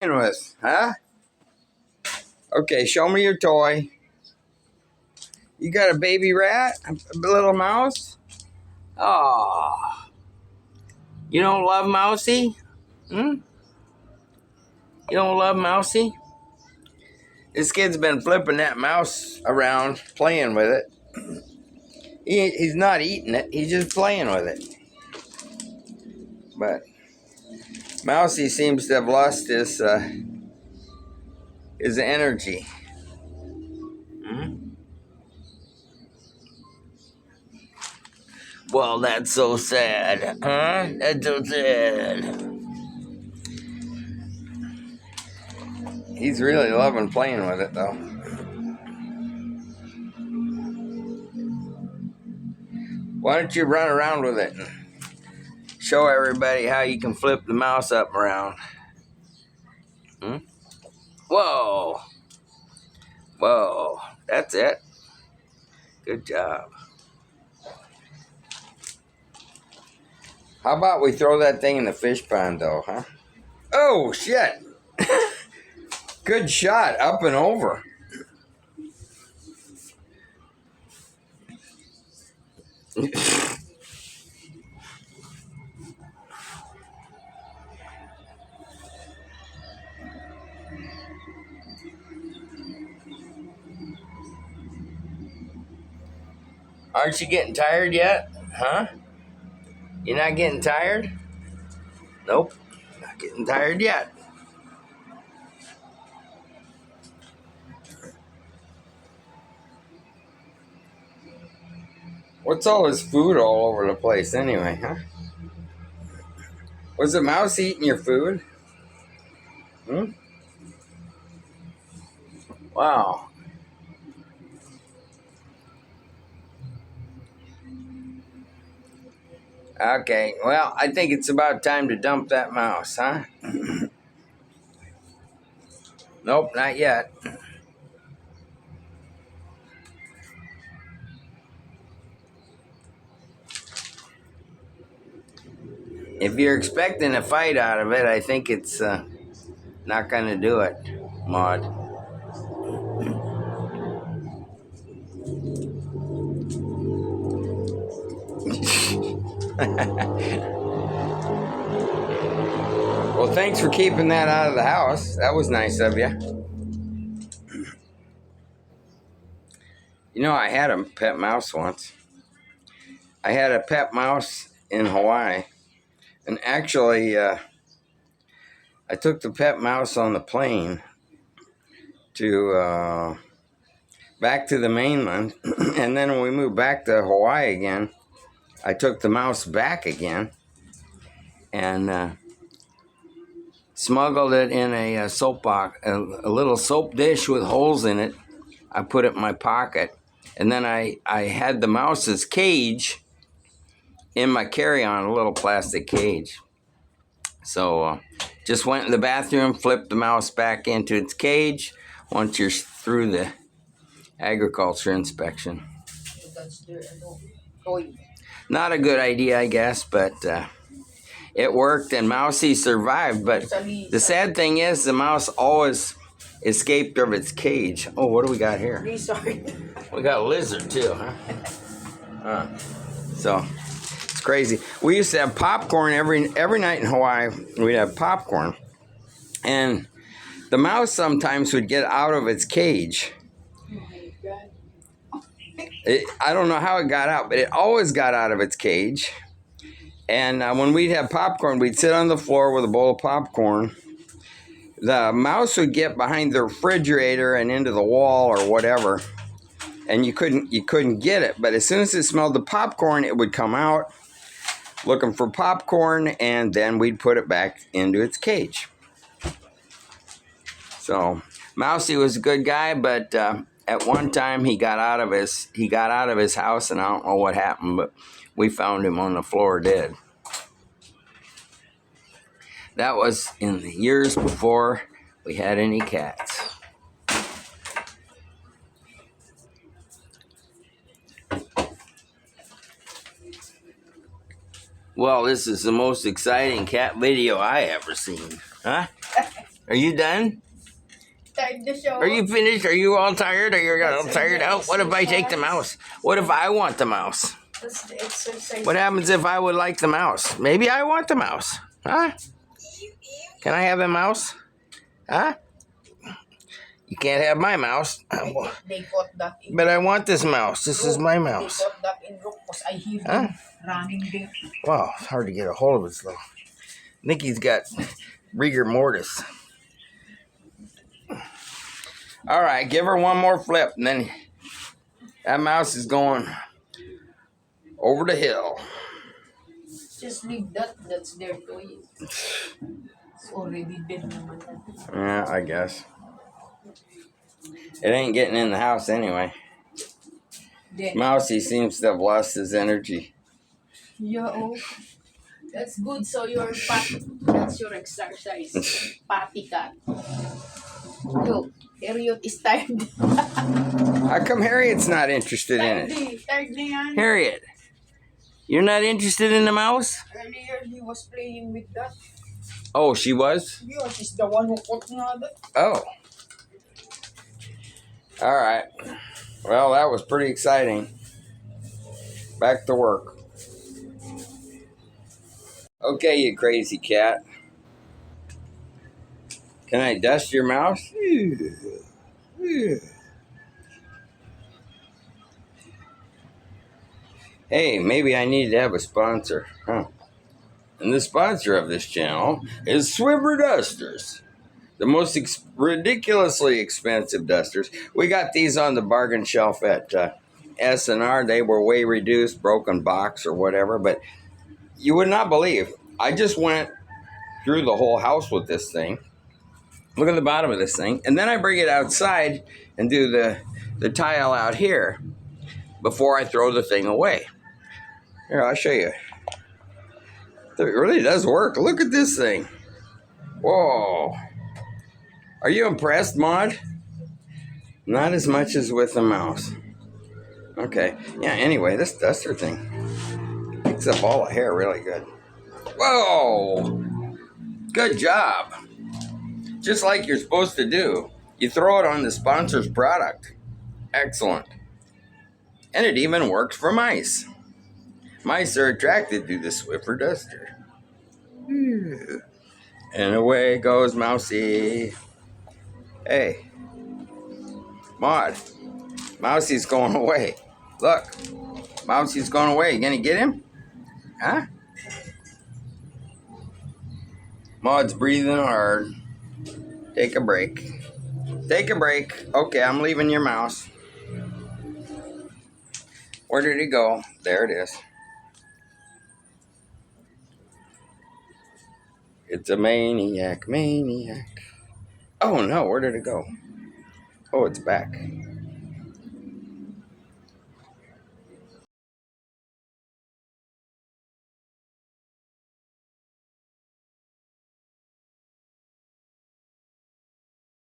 With, huh? Okay, show me your toy. You got a baby rat? A little mouse? Oh, you don't love Mousy? Hmm? You don't love Mousy? This kid's been flipping that mouse around, playing with it. He's not eating it, he's just playing with it. But Mousy seems to have lost his energy. Hmm? Well, that's so sad, huh? That's so sad. He's really loving playing with it, though. Why don't you run around with it and show everybody how you can flip the mouse up and around? Hmm? Whoa. Whoa. That's it. Good job. How about we throw that thing in the fish pond, though, huh? Oh, shit. Good shot. Up and over. Aren't you getting tired yet? Huh? You're not getting tired? Nope. Not getting tired yet. What's all this food all over the place anyway, huh? Was the mouse eating your food? Hmm? Wow. Okay, well, I think it's about time to dump that mouse, huh? Nope, not yet. If you're expecting a fight out of it, I think it's not going to do it, Maud. Well, thanks for keeping that out of the house. That was nice of you. You know, I had a pet mouse once. I had a pet mouse in Hawaii. And actually, I took the pet mouse on the plane to back to the mainland. And then when we moved back to Hawaii again, I took the mouse back again and smuggled it in a soap box, a little soap dish with holes in it. I put it in my pocket. And then I had the mouse's cage in my carry-on, a little plastic cage. So just went in the bathroom, flipped the mouse back into its cage once you're through the agriculture inspection. Not a good idea, I guess, but it worked and Mousy survived. But the sad thing is the mouse always escaped of its cage. Oh, what do we got here? Sorry. We got a lizard too, huh? So it's crazy. We used to have popcorn every night in Hawaii. We'd have popcorn, and the mouse sometimes would get out of its cage. I don't know how it got out, but it always got out of its cage. And when we'd have popcorn, we'd sit on the floor with a bowl of popcorn. The mouse would get behind the refrigerator and into the wall or whatever, and you couldn't get it. But as soon as it smelled the popcorn, it would come out looking for popcorn, and then we'd put it back into its cage. So Mousy was a good guy, but at one time he got out of his house, and I don't know what happened, but we found him on the floor dead. That was in the years before we had any cats. Well, this is the most exciting cat video I ever seen, huh? Are you done? Start the show. Are you finished? Are you all tired? Are you all tired out? What if I take the mouse? What if I want the mouse? That's the exercise. What happens if I would like the mouse? Maybe I want the mouse. Huh? Can I have a mouse? Huh? You can't have my mouse. They caught that in But I want this mouse. This is my mouse. They caught that in rock because I hear Huh? them running there. Wow, it's hard to get a hold of it though. Nikki's got rigor mortis. All right, give her one more flip, and then that mouse is going over the hill. Just leave that. That's their toy. It's already dead naman. Yeah, I guess. It ain't getting in the house anyway. Then, Mousy seems to have lost his energy. yeah, oh. That's good. So your that's your exercise. Patty cat. Look, Harriet is tired. How come Harriet's not interested in it? Tired na yan. Harriet, you're not interested in the mouse? Earlier, he was playing with that. Oh, she was? Yeah, she's the one who caught nga that. Oh. All right. Well, that was pretty exciting. Back to work. Okay, you crazy cat. Can I dust your mouse? Hey, maybe I need to have a sponsor. Huh? And the sponsor of this channel is Swiffer Dusters. The most ridiculously expensive dusters. We got these on the bargain shelf at S&R. They were way reduced, broken box or whatever. But you would not believe. I just went through the whole house with this thing. Look at the bottom of this thing. And then I bring it outside and do the tile out here before I throw the thing away. Here, I'll show you. It really does work. Look at this thing. Whoa. Are you impressed, Maud? Not as much as with the mouse. Okay. Yeah, anyway, this duster thing picks up all the hair really good. Whoa! Good job. Just like you're supposed to do. You throw it on the sponsor's product. Excellent. And it even works for mice. Mice are attracted to the Swiffer duster. And away goes Mousy. Hey, Maud, Mousy's going away. Look, Mousy's going away. You gonna get him? Huh? Maud's breathing hard. Take a break. Take a break. Okay, I'm leaving your mouse. Where did it go? There it is. It's a maniac. Oh no, where did it go? Oh, it's back.